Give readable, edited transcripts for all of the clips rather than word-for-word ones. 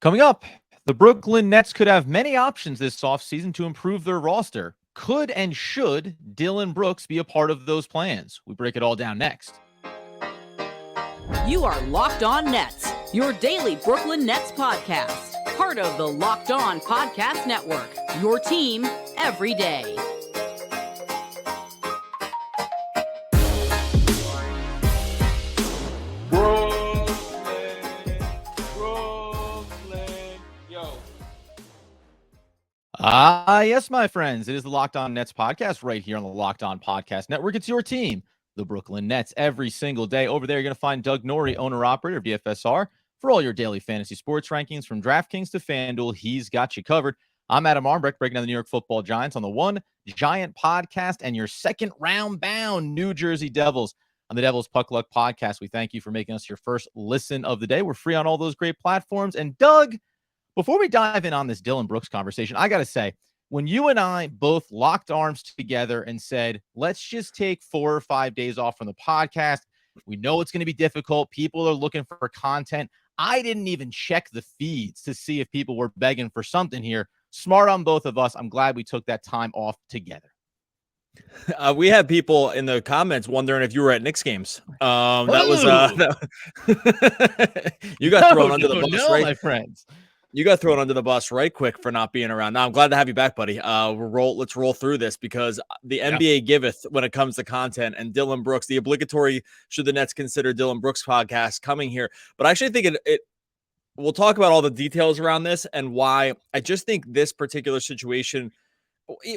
Coming up, the Brooklyn Nets could have many options this offseason to improve their roster. Could and should Dillon Brooks be a part of those plans? We break it all down next. You are Locked On Nets, your daily Brooklyn Nets podcast. Part of the Locked On Podcast Network, your team every day. Yes, my friends. It is the Locked On Nets podcast right here on the Locked On Podcast Network. It's your team, the Brooklyn Nets, every single day. Over there, you're going to find Doug Norrie, owner-operator of BFSR, for all your daily fantasy sports rankings from DraftKings to FanDuel. He's got you covered. I'm Adam Armbrecht, breaking down the New York Football Giants on the One Giant podcast and your second round-bound New Jersey Devils on the Devils Puck Luck podcast. We thank you for making us your first listen of the day. We're free on all those great platforms. And Doug, before we dive in on this Dillon Brooks conversation, I got to say, when you and I both locked arms together and said, let's just take 4 or 5 days off from the podcast, we know it's going to be difficult. People are looking for content. I didn't even check the feeds to see if people were begging for something here. Smart on both of us. I'm glad we took that time off together. We had people in the comments wondering if you were at Knicks games. That was you got thrown under the bus, right, my friends? You got thrown under the bus right quick for not being around. Now, I'm glad to have you back, buddy. Let's roll through this because the NBA giveth when it comes to content, and Dillon Brooks, the obligatory should the Nets consider Dillon Brooks podcast coming here. But I actually think we'll talk about all the details around this and why I just think this particular situation,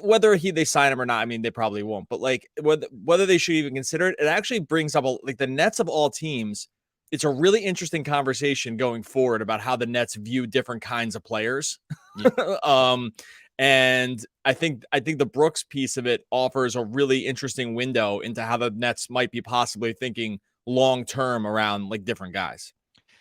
whether they sign him or not, I mean, they probably won't, but like whether they should even consider it, it actually brings up like the Nets of all teams. It's a really interesting conversation going forward about how the Nets view different kinds of players. Yeah. And I think the Brooks piece of it offers a really interesting window into how the Nets might be possibly thinking long-term around like different guys.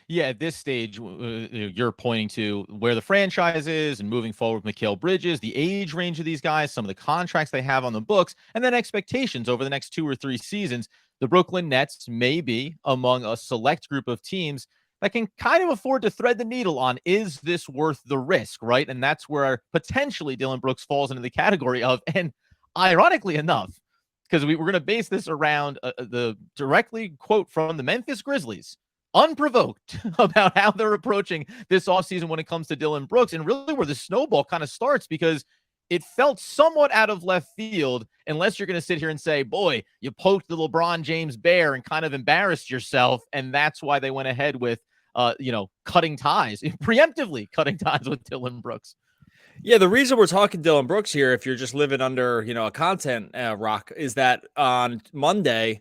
Yeah, at this stage, you're pointing to where the franchise is and moving forward with Mikal Bridges, the age range of these guys, some of the contracts they have on the books, and then expectations over the next 2 or 3 seasons. The Brooklyn Nets may be among a select group of teams that can kind of afford to thread the needle on, is this worth the risk, right? And that's where potentially Dillon Brooks falls into the category of, and ironically enough, because we're going to base this around the directly quote from the Memphis Grizzlies, unprovoked, about how they're approaching this offseason when it comes to Dillon Brooks, and really where the snowball kind of starts, because it felt somewhat out of left field, unless you're going to sit here and say, boy, you poked the LeBron James bear and kind of embarrassed yourself, and that's why they went ahead with, cutting ties, preemptively cutting ties with Dillon Brooks. Yeah, the reason we're talking Dillon Brooks here, if you're just living under, a content rock, is that on Tuesday,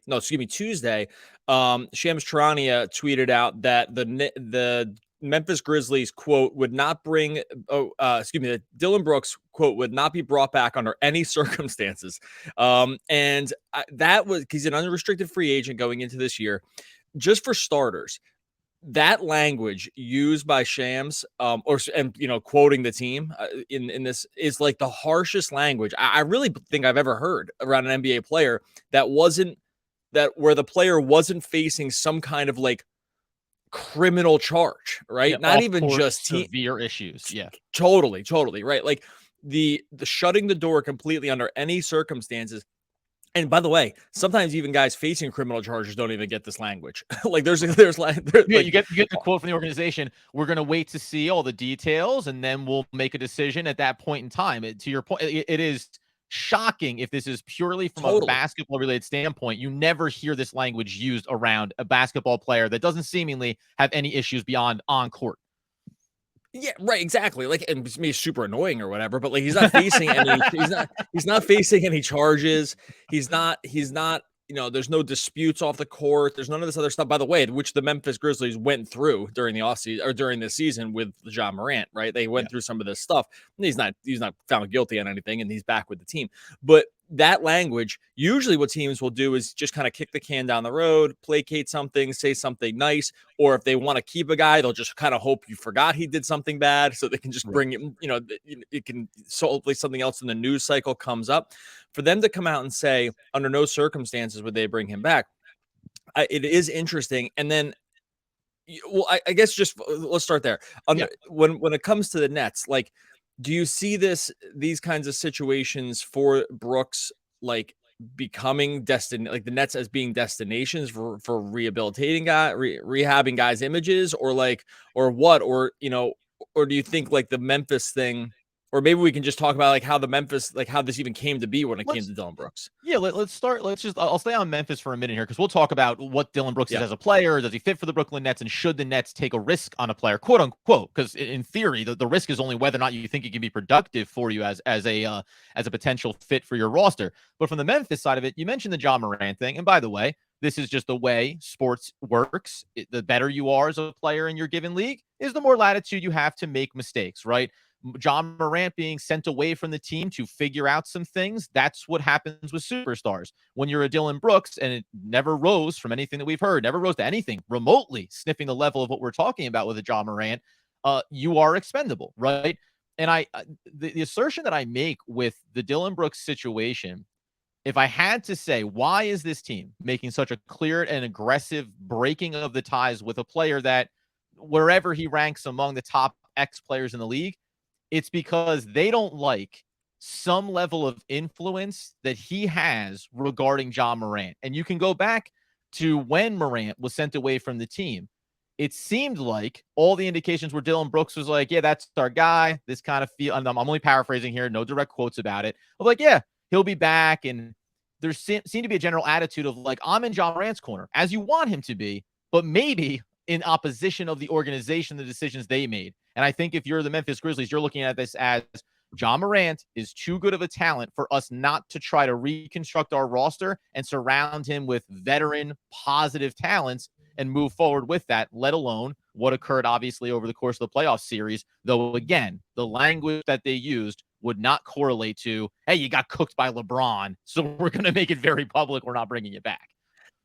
Shams Charania tweeted out that the Memphis Grizzlies, quote, would not bring, that Dillon Brooks, quote, would not be brought back under any circumstances. And that was, he's an unrestricted free agent going into this year. Just for starters, that language used by Shams, quoting the team in this is like the harshest language I really think I've ever heard around an NBA player where the player wasn't facing some kind of like criminal charge, right? Yeah, not even just severe issues. Yeah, totally, right. Like the shutting the door completely under any circumstances. And by the way, sometimes even guys facing criminal charges don't even get this language. Like you get the quote from the organization. We're going to wait to see all the details, and then we'll make a decision at that point in time. To your point, it is shocking if this is purely from a basketball related standpoint. You never hear this language used around a basketball player that doesn't seemingly have any issues beyond on court. Yeah, right. Exactly. Like, and it's me super annoying or whatever, but like, he's not facing he's not facing any charges. He's not, there's no disputes off the court. There's none of this other stuff, by the way, which the Memphis Grizzlies went through during the offseason or during the season with Ja Morant, right? They went through some of this stuff. He's not found guilty on anything, and he's back with the team. But that language, usually what teams will do is just kind of kick the can down the road, placate something, say something nice, or if they want to keep a guy, they'll just kind of hope you forgot he did something bad so they can just bring him, it can, so hopefully something else in the news cycle comes up. For them to come out and say, under no circumstances would they bring him back, it is interesting. And then, Well, I guess just let's start there. When it comes to the Nets, like, do you see these kinds of situations for Brooks, like becoming like the Nets as being destinations for rehabilitating rehabbing guys' images, or what, or or do you think like the Memphis thing, or maybe we can just talk about like how how this even came to be when it came to Dillon Brooks? Yeah, let's start. I'll stay on Memphis for a minute here because we'll talk about what Dillon Brooks is as a player. Does he fit for the Brooklyn Nets? And should the Nets take a risk on a player, quote unquote? Because in theory, the risk is only whether or not you think he can be productive for you as a potential fit for your roster. But from the Memphis side of it, you mentioned the Ja Morant thing. And by the way, this is just the way sports works. The better you are as a player in your given league is the more latitude you have to make mistakes, right? Ja Morant being sent away from the team to figure out some things. That's what happens with superstars. When you're a Dillon Brooks, and it never rose from anything that we've heard, never rose to anything remotely sniffing the level of what we're talking about with a Ja Morant, you are expendable, right? And the assertion that I make with the Dillon Brooks situation, if I had to say, why is this team making such a clear and aggressive breaking of the ties with a player that wherever he ranks among the top X players in the league, it's because they don't like some level of influence that he has regarding Ja Morant. And you can go back to when Morant was sent away from the team. It seemed like all the indications were Dillon Brooks was like, yeah, that's our guy. This kind of feel, and I'm only paraphrasing here, no direct quotes about it. I'm like, yeah, he'll be back. And there seemed to be a general attitude of like, I'm in Ja Morant's corner, as you want him to be, but maybe in opposition of the organization, the decisions they made. And I think if you're the Memphis Grizzlies, you're looking at this as Ja Morant is too good of a talent for us not to try to reconstruct our roster and surround him with veteran positive talents and move forward with that, let alone what occurred obviously over the course of the playoff series. Though, again, the language that they used would not correlate to, hey, you got cooked by LeBron, so we're going to make it very public. We're not bringing you back.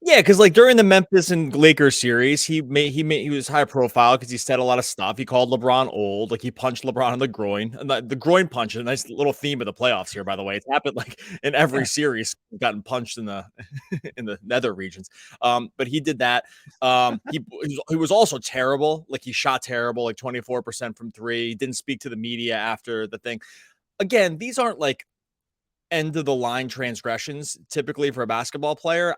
Yeah, because like during the Memphis and Lakers series, he was high profile because he said a lot of stuff. He called LeBron old, like he punched LeBron in the groin. And the groin punch, a nice little theme of the playoffs here, by the way. It's happened like in every series, gotten punched in the in the nether regions. But he did that. He was also terrible. Like he shot terrible, like 24% from three. He didn't speak to the media after the thing. Again, these aren't like end of the line transgressions typically for a basketball player.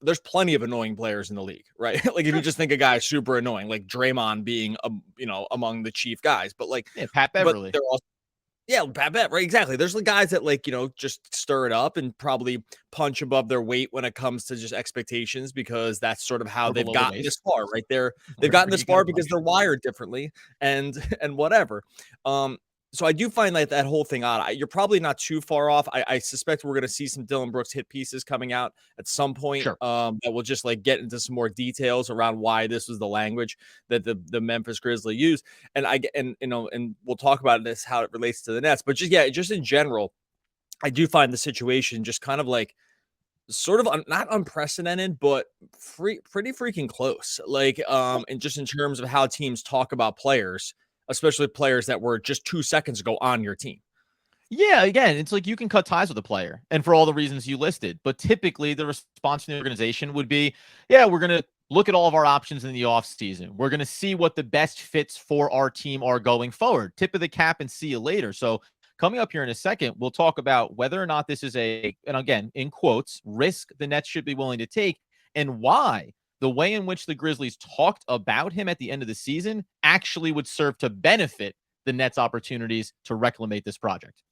There's plenty of annoying players in the league, right? Like if you just think a guy is super annoying, like Draymond being among the chief guys, but like Pat Beverly. But they're also Pat Bev, right? Exactly. There's the guys that like just stir it up and probably punch above their weight when it comes to just expectations, because that's sort of how they've gotten this far, right? They've gotten this far because they're wired differently and whatever. So I do find that whole thing odd. You're probably not too far off. I suspect we're going to see some Dillon Brooks hit pieces coming out at some point. Sure. That will just like get into some more details around why this was the language that the Memphis Grizzlies used. And and we'll talk about this, how it relates to the Nets. But just in general, I do find the situation just kind of like sort of not unprecedented, but pretty freaking close. Like and just in terms of how teams talk about players, especially players that were just 2 seconds ago on your team. Yeah, again, it's like you can cut ties with a player, and for all the reasons you listed. But typically, the response from the organization would be, yeah, we're going to look at all of our options in the offseason. We're going to see what the best fits for our team are going forward. Tip of the cap and see you later. So coming up here in a second, we'll talk about whether or not this is and again, in quotes, risk the Nets should be willing to take, and why the way in which the Grizzlies talked about him at the end of the season actually would serve to benefit the Nets' opportunities to reclamate this project.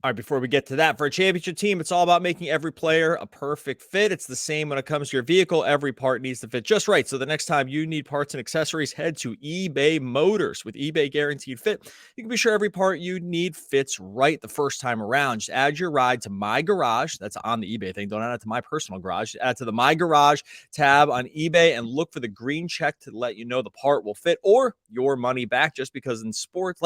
All right, before we get to that, for a championship team, it's all about making every player a perfect fit. It's the same when it comes to your vehicle. Every part needs to fit just right. So the next time you need parts and accessories, head to eBay Motors. With eBay Guaranteed Fit, you can be sure every part you need fits right the first time around. Just add your ride to My Garage. That's on the eBay thing. Don't add it to My Personal Garage. Just add to the My Garage tab on eBay and look for the green check to let you know the part will fit or your money back. Just because in sports,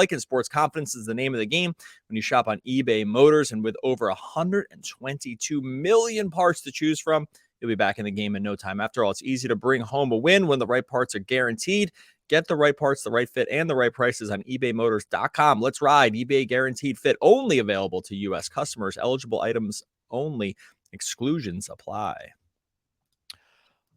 confidence is the name of the game when you shop on eBay Motors. And with over 122 million parts to choose from, you'll be back in the game in no time. After all, it's easy to bring home a win when the right parts are guaranteed. Get the right parts, the right fit, and the right prices on ebaymotors.com. Let's ride. eBay Guaranteed Fit, only available to U.S. customers. Eligible items only. Exclusions apply.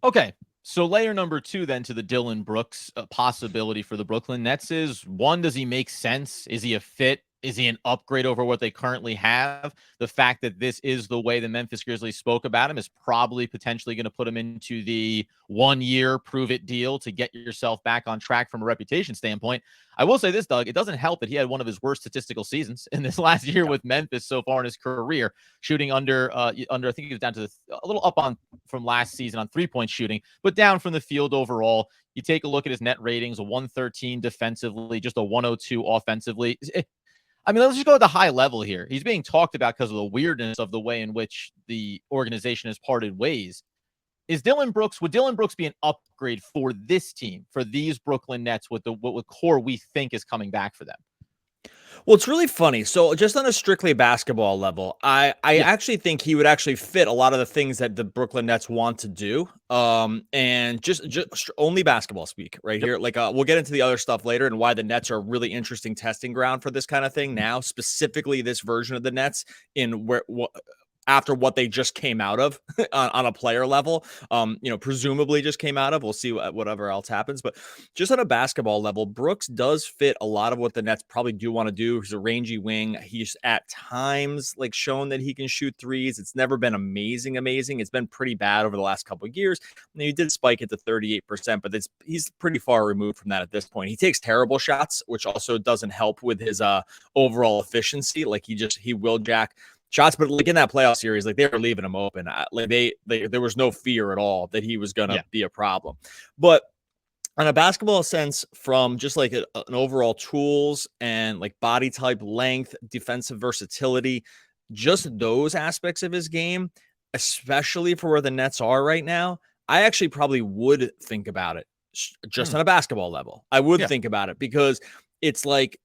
Okay, So layer number 2 then to the Dillon Brooks possibility for the Brooklyn Nets is, one, does he make sense? Is he a fit? Is he an upgrade over what they currently have? The fact that this is the way the Memphis Grizzlies spoke about him is probably potentially going to put him into the 1-year prove it deal to get yourself back on track from a reputation standpoint. I will say this, Doug, it doesn't help that he had one of his worst statistical seasons in this last year with Memphis so far in his career, shooting under I think he was down to a little up on from last season on 3-point shooting, but down from the field overall. You take a look at his net ratings, a 113 defensively, just a 102 offensively. I mean, let's just go at the high level here. He's being talked about because of the weirdness of the way in which the organization has parted ways. Would Dillon Brooks be an upgrade for this team, for these Brooklyn Nets with what core we think is coming back for them? Well, it's really funny. So just on a strictly basketball level, I actually think he would actually fit a lot of the things that the Brooklyn Nets want to do. And just only basketball speak right here. Like we'll get into the other stuff later and why the Nets are a really interesting testing ground for this kind of thing now, specifically this version of the Nets in after what they just came out of on a player level, presumably just came out of. We'll see whatever else happens. But just on a basketball level, Brooks does fit a lot of what the Nets probably do want to do. He's a rangy wing. He's at times like shown that he can shoot threes. It's never been amazing. It's been pretty bad over the last couple of years. And he did spike it to 38%, but he's pretty far removed from that at this point. He takes terrible shots, which also doesn't help with his overall efficiency. Like he will jack shots, but like in that playoff series, like they were leaving him open. There was no fear at all that he was going to be a problem. But on a basketball sense, from just like an overall tools and like body type, length, defensive versatility, just those aspects of his game, especially for where the Nets are right now, I actually probably would think about it just on a basketball level. I would think about it because it's like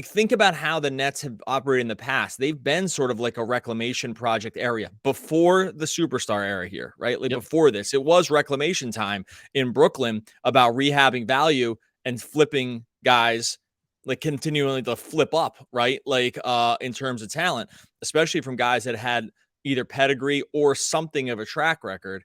think about how the Nets have operated in the past. They've been sort of like a reclamation project area before the superstar era here, right? Like before this, it was reclamation time in Brooklyn about rehabbing value and flipping guys, like continually to flip up, right? Like in terms of talent, especially from guys that had either pedigree or something of a track record.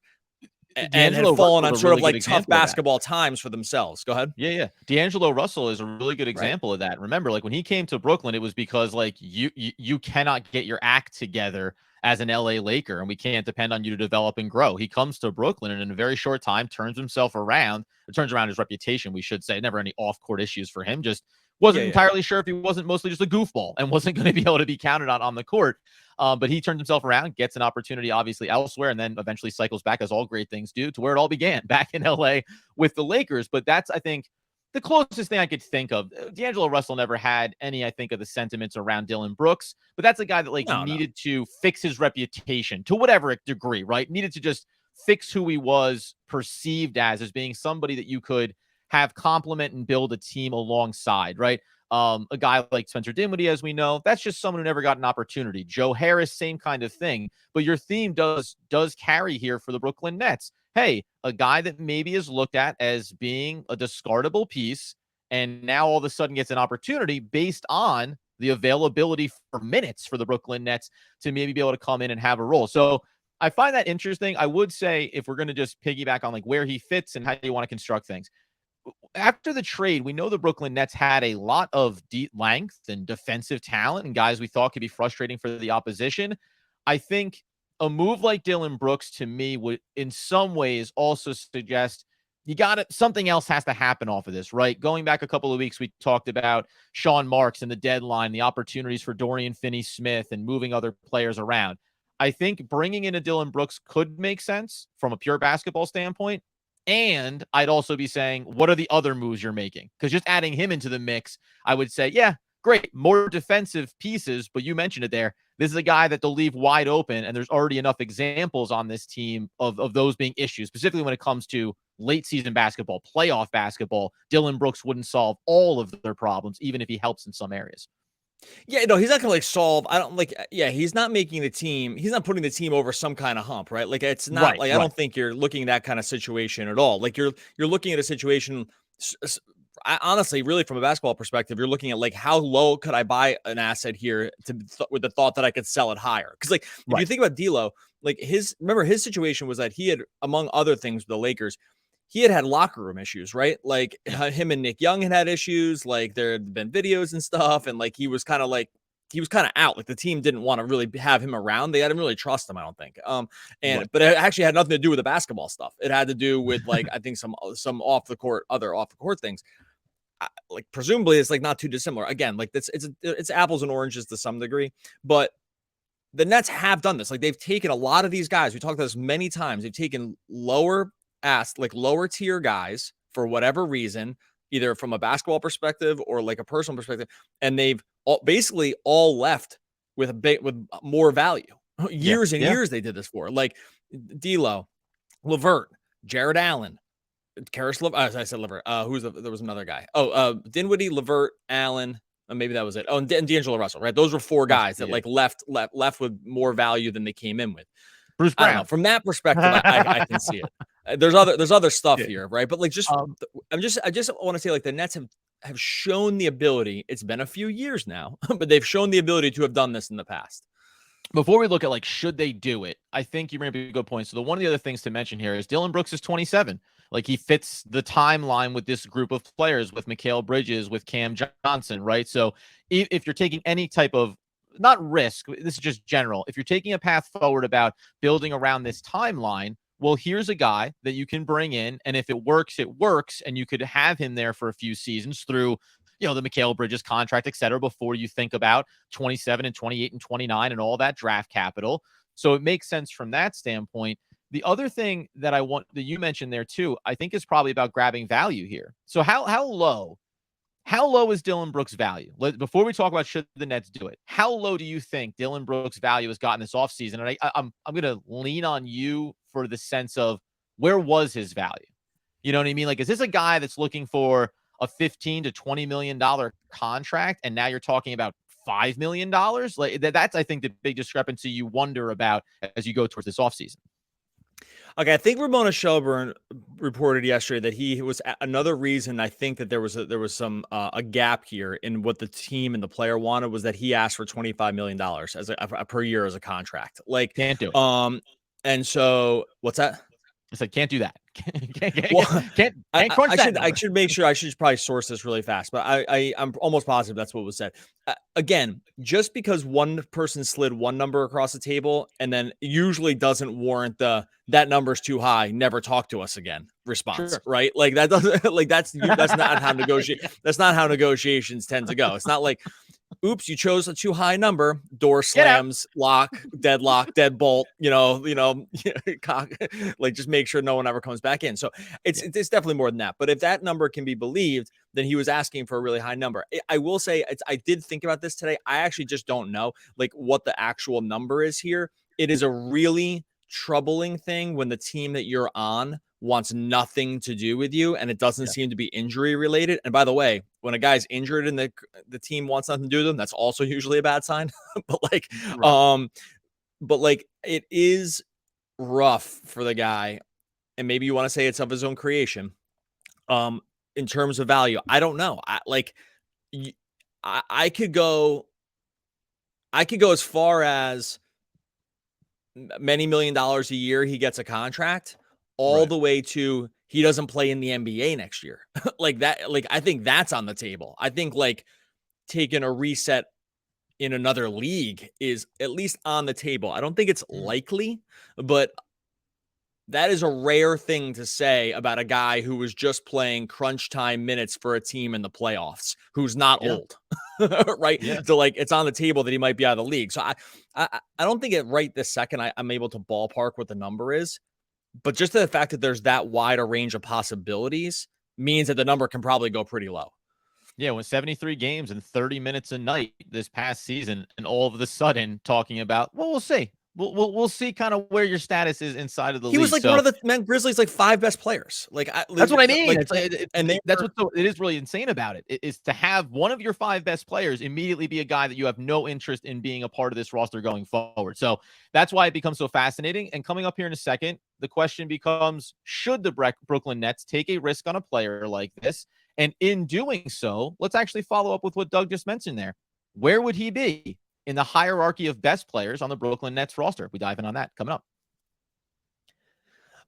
And had fallen on sort of like tough basketball times for themselves. Go ahead. Yeah. D'Angelo Russell is a really good example of that. Remember, like when he came to Brooklyn, it was because like you cannot get your act together as an LA Laker, and we can't depend on you to develop and grow. He comes to Brooklyn and in a very short time turns himself around. It turns around his reputation, we should say. Never any off-court issues for him. Just wasn't entirely sure if he wasn't mostly just a goofball and wasn't going to be able to be counted on the court. But he turns himself around, gets an opportunity obviously elsewhere, and then eventually cycles back, as all great things do, to where it all began, back in LA with the Lakers. But that's, I think, the closest thing I could think of. D'Angelo Russell never had any, I think, of the sentiments around Dillon Brooks, but that's a guy that needed to fix his reputation to whatever degree, right? Needed to just fix who he was perceived as being somebody that you could have complement and build a team alongside, right? A guy like Spencer Dinwiddie, as we know, that's just someone who never got an opportunity. Joe Harris, same kind of thing. But your theme does carry here for the Brooklyn Nets. Hey, a guy that maybe is looked at as being a discardable piece, and now all of a sudden gets an opportunity based on the availability for minutes for the Brooklyn Nets to maybe be able to come in and have a role. So I find that interesting. I would say, if we're going to just piggyback on like where he fits and how you want to construct things, after the trade, we know the Brooklyn Nets had a lot of deep length and defensive talent and guys we thought could be frustrating for the opposition. I think a move like Dillon Brooks to me would in some ways also suggest something else has to happen off of this, right? Going back a couple of weeks, we talked about Sean Marks and the deadline, the opportunities for Dorian Finney-Smith and moving other players around. I think bringing in a Dillon Brooks could make sense from a pure basketball standpoint. And I'd also be saying, what are the other moves you're making? Because just adding him into the mix, I would say, yeah, great, more defensive pieces. But you mentioned it there. This is a guy that they'll leave wide open. And there's already enough examples on this team of those being issues, specifically when it comes to late season basketball, playoff basketball. Dillon Brooks wouldn't solve all of their problems, even if he helps in some areas. Yeah, no, he's not gonna solve. I don't he's not making the team. He's not putting the team over some kind of hump, right? Like it's not I don't think you're looking at that kind of situation at all. Like you're looking at a situation. Honestly, really from a basketball perspective, you're looking at like how low could I buy an asset here with the thought that I could sell it higher? Because like if you think about D'Lo, like his situation was that he had, among other things, the Lakers, he had locker room issues, right? Like him and Nick Young had issues. Like there had been videos and stuff, and like he was kind of out. Like the team didn't want to really have him around. They didn't really trust him, I don't think. But it actually had nothing to do with the basketball stuff. It had to do with like I think some other off the court things. Like presumably it's like not too dissimilar. Again, like it's apples and oranges to some degree, but the Nets have done this. Like they've taken a lot of these guys. We talked about this many times. They've taken lower tier guys for whatever reason, either from a basketball perspective or like a personal perspective, and they've basically all left with more value. Years and years they did this for, like D'Lo, LeVert, Jared Allen, Karis LeVert. I said LeVert. There was another guy. Dinwiddie, LeVert, Allen. Maybe that was it. Oh, and D'Angelo Russell, right? Those were four guys that like left with more value than they came in with. Bruce Brown. I don't know. From that perspective, I can see it. There's other stuff here, right? But like, I just want to say, like, the Nets have shown the ability. It's been a few years now, but they've shown the ability to have done this in the past. Before we look at like, should they do it? I think you bring up a good point. So one of the other things to mention here is Dillon Brooks is 27. Like he fits the timeline with this group of players, with Mikal Bridges, with Cam Johnson, right? So if you're taking any type of, not risk, this is just general, if you're taking a path forward about building around this timeline, well, here's a guy that you can bring in, and if it works, and you could have him there for a few seasons through, you know, the Mikal Bridges contract, et cetera, before you think about 27 and 28 and 29 and all that draft capital. So it makes sense from that standpoint. The other thing that that you mentioned there too, I think is probably about grabbing value here. So how low is Dillon Brooks' value? Before we talk about should the Nets do it, how low do you think Dillon Brooks' value has gotten this offseason? And I'm going to lean on you for the sense of where was his value? You know what I mean? Like, is this a guy that's looking for a $15 to $20 million contract, and now you're talking about $5 million? Like that's, I think, the big discrepancy you wonder about as you go towards this offseason. Okay, I think Ramona Shelburne reported yesterday that he was another reason. I think that there was some a gap here in what the team and the player wanted, was that he asked for $25 million as a per year as a contract. Like, can't do it. And so what's that? I said, can't do that. I should make sure. I should probably source this really fast, but I'm almost positive that's what was said. Again, just because one person slid one number across the table and then usually doesn't warrant that number's too high, never talk to us again response, sure. Right? Like that doesn't, like that's not how that's not how negotiations tend to go. It's not like, oops, you chose a too high number, door slams, lock, deadbolt, like just make sure no one ever comes back in. So it's definitely more than that. But if that number can be believed, then he was asking for a really high number. I will say, I did think about this today. I actually just don't know like what the actual number is here. It is a really troubling thing when the team that you're on wants nothing to do with you, and it doesn't seem to be injury related. And by the way, when a guy's injured and the team wants nothing to do with them, that's also usually a bad sign. But it is rough for the guy, and maybe you want to say it's of his own creation. In terms of value, I don't know. I could go as far as many $1 million a year he gets a contract, all the way to he doesn't play in the NBA next year. Like that, like I think that's on the table. I think like taking a reset in another league is at least on the table. I don't think it's likely, but that is a rare thing to say about a guy who was just playing crunch time minutes for a team in the playoffs, who's not old, right? Yeah. So like it's on the table that he might be out of the league. So I don't think it right this second I'm able to ballpark what the number is, but just the fact that there's that wide a range of possibilities means that the number can probably go pretty low. Yeah, when 73 games and 30 minutes a night this past season, and all of a sudden talking about, well, we'll see. We'll see kind of where your status is inside of the league. He was like one of the Grizzlies' like 5 best players. Like that's what I mean. It is really insane about it. Is to have one of your 5 best players immediately be a guy that you have no interest in being a part of this roster going forward. So that's why it becomes so fascinating. And coming up here in a second, the question becomes: should the Brooklyn Nets take a risk on a player like this? And in doing so, let's actually follow up with what Doug just mentioned there. Where would he be in the hierarchy of best players on the Brooklyn Nets roster? We dive in on that coming up.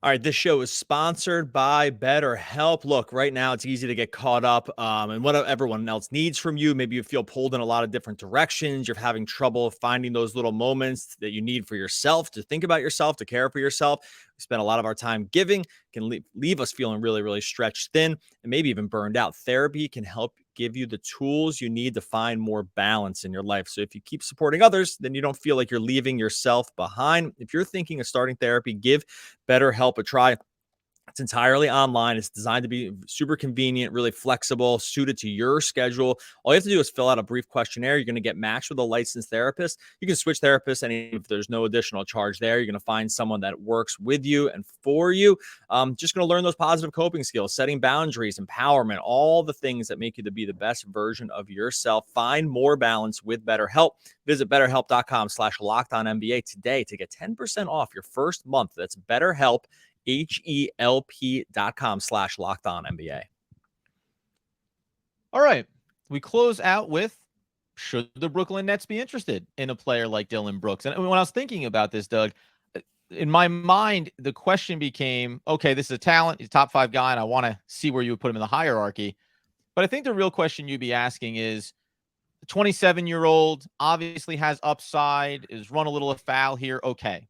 All right, this show is sponsored by BetterHelp. Look, right now it's easy to get caught up in what everyone else needs from you. Maybe you feel pulled in a lot of different directions. You're having trouble finding those little moments that you need for yourself, to think about yourself, to care for yourself. We spend a lot of our time giving, can leave us feeling really, really stretched thin and maybe even burned out. Therapy can help give you the tools you need to find more balance in your life. So if you keep supporting others, then you don't feel like you're leaving yourself behind. If you're thinking of starting therapy, give BetterHelp a try. It's entirely online. It's designed to be super convenient, really flexible, suited to your schedule. All you have to do is fill out a brief questionnaire. You're going to get matched with a licensed therapist. You can switch therapists, and if there's no additional charge there, you're going to find someone that works with you and for you. Just going to learn those positive coping skills, setting boundaries, empowerment, all the things that make you to be the best version of yourself. Find more balance with BetterHelp. Visit BetterHelp.com/LockedOnNBA today to get 10% off your first month. That's BetterHelp. HELP.com/LockedOnNBA. All right. We close out with, should the Brooklyn Nets be interested in a player like Dillon Brooks? And when I was thinking about this, Doug, in my mind, the question became, okay, this is a talent. He's a top 5 guy, and I want to see where you would put him in the hierarchy. But I think the real question you'd be asking is, 27-year-old obviously has upside, is run a little afoul here. Okay.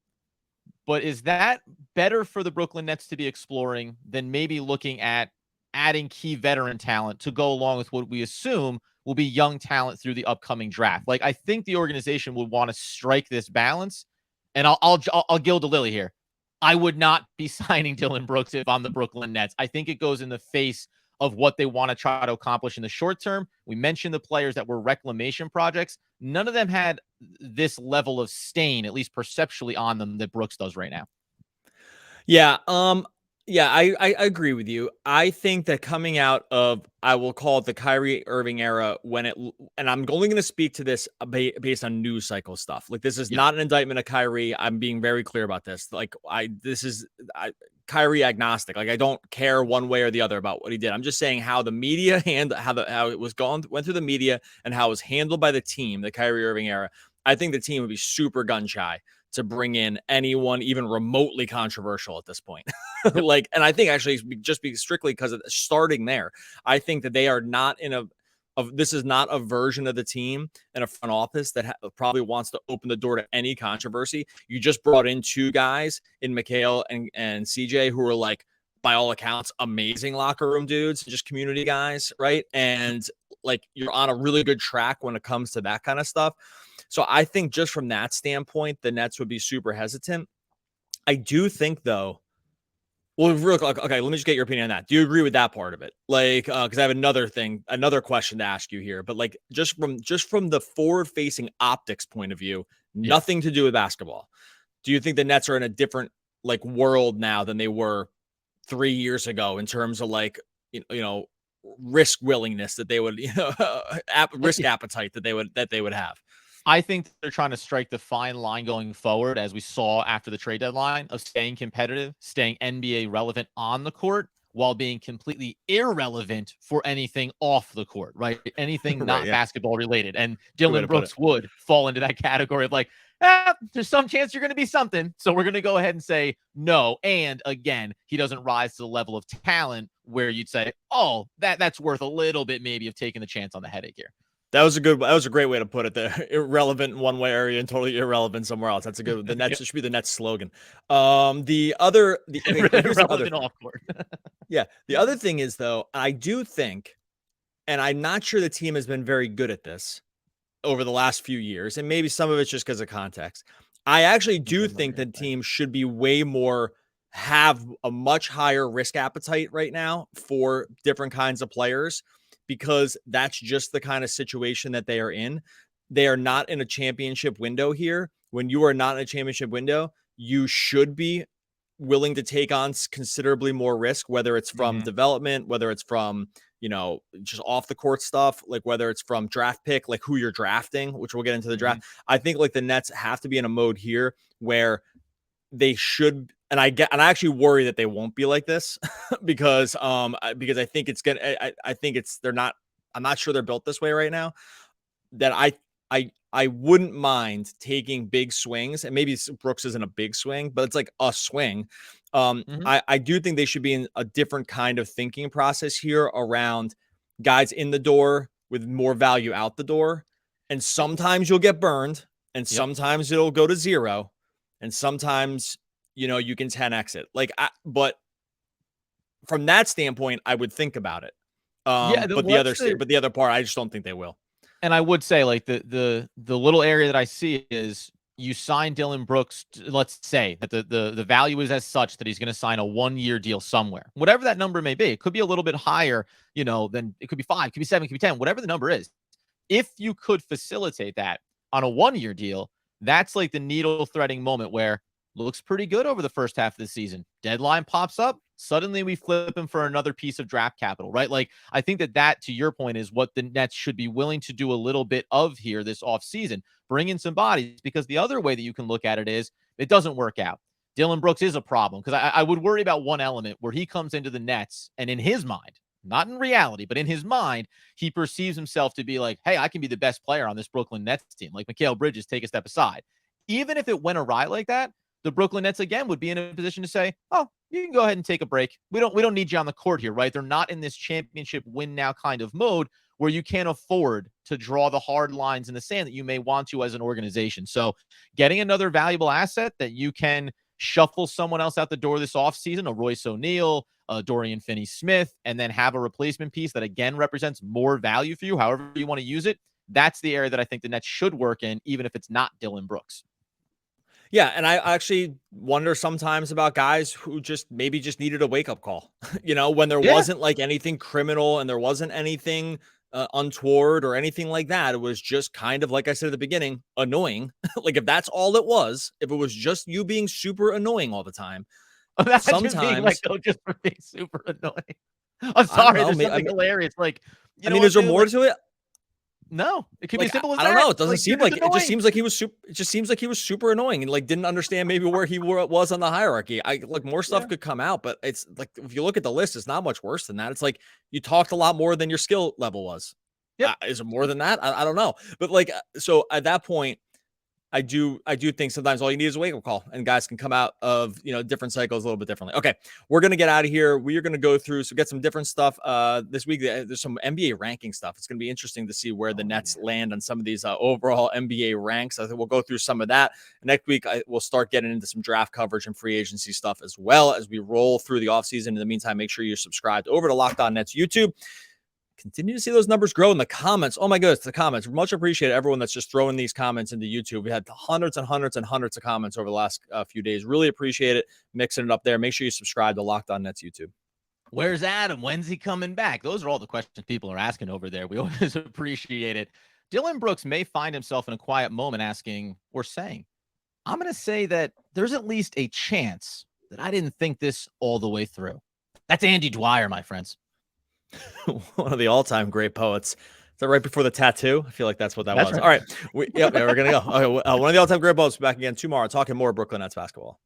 But is that better for the Brooklyn Nets to be exploring than maybe looking at adding key veteran talent to go along with what we assume will be young talent through the upcoming draft? Like, I think the organization would want to strike this balance. And I'll gild the lily here. I would not be signing Dillon Brooks if I'm the Brooklyn Nets. I think it goes in the face of what they want to try to accomplish in the short term. We mentioned the players that were reclamation projects. None of them had this level of stain, at least perceptually, on them that Brooks does right now. Yeah. I agree with you. I think that coming out of, I will call it the Kyrie Irving era, and I'm only going to speak to this based on news cycle stuff. Like, this is not an indictment of Kyrie. I'm being very clear about this. Like, Kyrie agnostic. Like, I don't care one way or the other about what he did. I'm just saying how the media how it was went through the media and how it was handled by the team, the Kyrie Irving era. I think the team would be super gun shy to bring in anyone even remotely controversial at this point. And I think actually just be strictly because of starting there. I think that they are not this is not a version of the team and a front office that probably wants to open the door to any controversy. You just brought in 2 guys in Mikhail and CJ who are, like, by all accounts, amazing locker room dudes, just community guys, right? And, like, you're on a really good track when it comes to that kind of stuff. So I think just from that standpoint, the Nets would be super hesitant. I do think, though, well, real quick, okay, let me just get your opinion on that. Do you agree with that part of it? Like, because I have another question to ask you here, but, like, just from the forward-facing optics point of view, nothing to do with basketball. Do you think the Nets are in a different, like, world now than they were 3 years ago in terms of, like, you know, risk willingness that they would, risk appetite that they would have? I think they're trying to strike the fine line going forward, as we saw after the trade deadline, of staying competitive, staying NBA relevant on the court, while being completely irrelevant for anything off the court, right? Anything not basketball related. And Dillon Brooks would fall into that category of, like, there's some chance you're going to be something, so we're going to go ahead and say no. And again, he doesn't rise to the level of talent where you'd say, oh, that's worth a little bit maybe of taking the chance on the headache here. That was a great way to put it. The irrelevant in one way area and totally irrelevant somewhere else. That's a good. The Nets should be the Nets slogan. The Irrelevant off court. Yeah. The other thing is, though, I do think, and I'm not sure the team has been very good at this over the last few years, and maybe some of it's just because of context. I actually do think the team should be have a much higher risk appetite right now for different kinds of players, because that's just the kind of situation that they are in. They are not in a championship window here. When you are not in a championship window, you should be willing to take on considerably more risk, whether it's from development, whether it's from, just off the court stuff, like whether it's from draft pick, like who you're drafting, which we'll get into the draft. I think, like, the Nets have to be in a mode here where they should, and I actually worry that they won't be like this because I think I'm not sure they're built this way right now, that I wouldn't mind taking big swings, and maybe Brooks isn't a big swing, but it's like a swing I do think they should be in a different kind of thinking process here around guys in the door with more value out the door. And sometimes you'll get burned, and sometimes it'll go to zero, and sometimes, you can 10x it. But from that standpoint, I would think about it. But the other part, I just don't think they will. And I would say, like, the little area that I see is you sign Dillon Brooks. Let's say that the value is as such that he's going to sign a 1-year deal somewhere, whatever that number may be. It could be a little bit higher, than it could be 5, could be 7, could be 10, whatever the number is. If you could facilitate that on a 1-year deal, that's like the needle threading moment where looks pretty good over the first half of the season. Deadline pops up. Suddenly we flip him for another piece of draft capital, right? Like, I think that to your point is what the Nets should be willing to do a little bit of here this offseason. Bring in some bodies, because the other way that you can look at it is it doesn't work out. Dillon Brooks is a problem, because I would worry about one element where he comes into the Nets and in his mind, not in reality, but in his mind, he perceives himself to be like, hey, I can be the best player on this Brooklyn Nets team. Like Mikal Bridges, take a step aside. Even if it went awry like that, the Brooklyn Nets again would be in a position to say, oh, you can go ahead and take a break. We don't need you on the court here, right? They're not in this championship win now kind of mode where you can't afford to draw the hard lines in the sand that you may want to as an organization. So getting another valuable asset that you can shuffle someone else out the door this offseason, a Royce O'Neal, a Dorian Finney-Smith, and then have a replacement piece that again represents more value for you, however you want to use it. That's the area that I think the Nets should work in, even if it's not Dillon Brooks. Yeah, and I actually wonder sometimes about guys who maybe just needed a wake-up call, when there wasn't like anything criminal and there wasn't anything untoward or anything like that. It was just kind of, like I said at the beginning, annoying. Like, if that's all it was, if it was just you being super annoying all the time, sometimes just for being super annoying. I'm sorry, there's something hilarious. Like, is there more to it? No, it could be simple as that. I don't know. It doesn't seem like it. Just seems like he was super. It just seems like he was super annoying and like didn't understand maybe where he was on the hierarchy. More stuff could come out, but it's like, if you look at the list, it's not much worse than that. It's like you talked a lot more than your skill level was. Yeah, is it more than that? I don't know. But so at that point, I do think sometimes all you need is a wake-up call, and guys can come out of different cycles a little bit differently. Okay, we're gonna get out of here. We are gonna go through get some different stuff this week. There's some NBA ranking stuff. It's gonna be interesting to see where the Nets land on some of these overall NBA ranks. I think we'll go through some of that next week. We'll start getting into some draft coverage and free agency stuff as well as we roll through the offseason. In the meantime, make sure you're subscribed over to Locked On Nets YouTube. Continue to see those numbers grow in the comments. Oh my goodness, the comments. Much appreciate everyone that's just throwing these comments into YouTube. We had hundreds and hundreds and hundreds of comments over the last few days. Really appreciate it. Mixing it up there. Make sure you subscribe to Locked On Nets YouTube. Where's Adam? When's he coming back? Those are all the questions people are asking over there. We always appreciate it. Dillon Brooks may find himself in a quiet moment asking or saying, I'm going to say that there's at least a chance that I didn't think this all the way through. That's Andy Dwyer, my friends. One of the all-time great poets. Is that right before the tattoo? I feel like that's what that was. Right. All right. We're going to go. Okay, one of the all-time great poets back again tomorrow talking more Brooklyn Nets basketball.